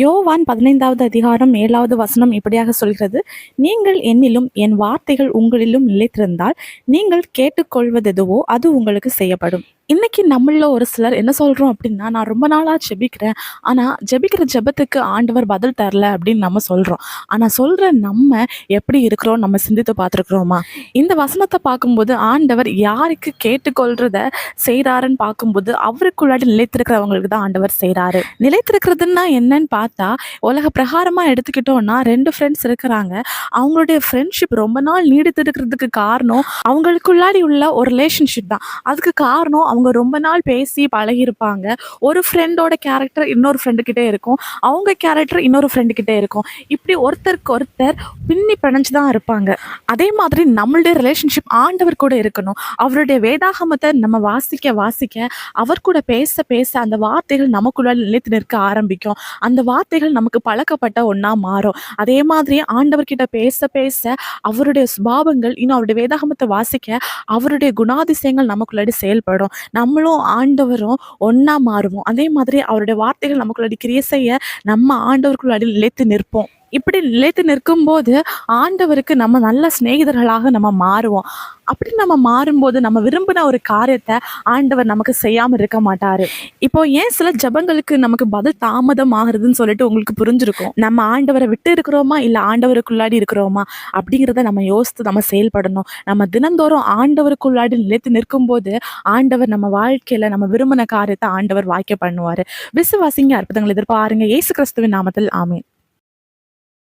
யோவான் 15வது அதிகாரம் 7வது வசனம் இப்படியாக சொல்கிறது, நீங்கள் என்னிலும் என் வார்த்தைகள் உங்களிலும் நிலைத்திருந்தால் நீங்கள் கேட்டுக்கொள்வதெதுவோ அது உங்களுக்கு செய்யப்படும். இன்னைக்கு நம்மள ஒரு சிலர் என்ன சொல்றோம் அப்படின்னா, நான் ரொம்ப நாளா ஜெபிக்கிறேன், ஆனா ஜெபிக்கிற ஜெபத்துக்கு ஆண்டவர் பதில் தரல அப்படின்னு நம்ம சொல்றோம். ஆனா சொல்ற நம்ம எப்படி இருக்கிறோம், நம்ம சிந்தித்து பார்த்துருக்குறோமா? இந்த வசனத்தை பார்க்கும்போது ஆண்டவர் யாருக்கு கேட்டுக்கொள்றத செய்றாருன்னு பார்க்கும்போது அவருக்குள்ளாடி நிலைத்திருக்கிறவங்களுக்கு தான் ஆண்டவர் செய்றாரு. நிலைத்திருக்கிறதுன்னா என்னன்னு பார்த்தா, உலக பிரகாரமா எடுத்துக்கிட்டோம்னா 2 ஃப்ரெண்ட்ஸ் இருக்கிறாங்க. அவங்களுடைய ஃப்ரெண்ட்ஷிப் ரொம்ப நாள் நீடித்து இருக்கிறதுக்கு காரணம் அவங்களுக்குள்ளாடி உள்ள ஒரு ரிலேஷன்ஷிப் தான். அதுக்கு காரணம் அவங்க ரொம்ப நாள் பேசி பழகியிருப்பாங்க. ஒரு ஃப்ரெண்டோட கேரக்டர் இன்னொரு ஃப்ரெண்டு கிட்டே இருக்கும். அவங்க கேரக்டர் இன்னொரு ஃப்ரெண்டு கிட்டே இருக்கும். இப்படி ஒருத்தருக்கு ஒருத்தர் பின்னி பிணைஞ்சு தான் இருப்பாங்க. அதே மாதிரி நம்மளுடைய ரிலேஷன்ஷிப் ஆண்டவர் கூட இருக்கணும். அவருடைய வேதாகமத்தை நம்ம வாசிக்க வாசிக்க, அவர் கூட பேச பேச அந்த வார்த்தைகள் நமக்குள்ள நிலைத்து நிற்க ஆரம்பிக்கும். அந்த வார்த்தைகள் நமக்கு பழக்கப்பட்ட ஒண்ணா மாறும். அதே மாதிரி ஆண்டவர்கிட்ட பேச பேச அவருடைய சுபாவங்கள் இன்னும் அவருடைய வேதாகமத்தை வாசிக்க அவருடைய குணாதிசயங்கள் நமக்குள்ளாடி செயல்படும். நம்மளும் ஆண்டவரும் ஒண்ணா மாறுவோம். அதே மாதிரி அவருடைய வார்த்தைகள் நமக்குள்ளாடி கிரியை செய்ய நம்ம ஆண்டவருக்குள்ளாடி நிலைத்து நிற்போம். இப்படி நிலைத்து நிற்கும்போது ஆண்டவருக்கு நம்ம நல்ல சிநேகிதர்களாக நம்ம மாறுவோம். அப்படி நம்ம மாறும்போது நம்ம விரும்பின ஒரு காரியத்தை ஆண்டவர் நமக்கு செய்யாம இருக்க மாட்டாரு. இப்போ ஏன் சில ஜெபங்களுக்கு நமக்கு பதில் தாமதம் ஆகுறதுன்னு சொல்லிட்டு உங்களுக்கு புரிஞ்சிருக்கும். நம்ம ஆண்டவரை விட்டு இருக்கிறோமா இல்ல ஆண்டவருக்குள்ளாடி இருக்கிறோமா அப்படிங்கிறத நம்ம யோசித்து நம்ம செயல்படணும். நம்ம தினந்தோறும் ஆண்டவருக்குள்ளாடி நிலைத்து நிற்கும்போது ஆண்டவர் நம்ம வாழ்க்கையில நம்ம விரும்பின காரியத்தை ஆண்டவர் வாய்க்க பண்ணுவாரு. விசுவாசிங்க, அற்புதங்கள் எதிர்பாருங்க. இயேசு கிறிஸ்துவின் நாமத்தில் ஆமென்.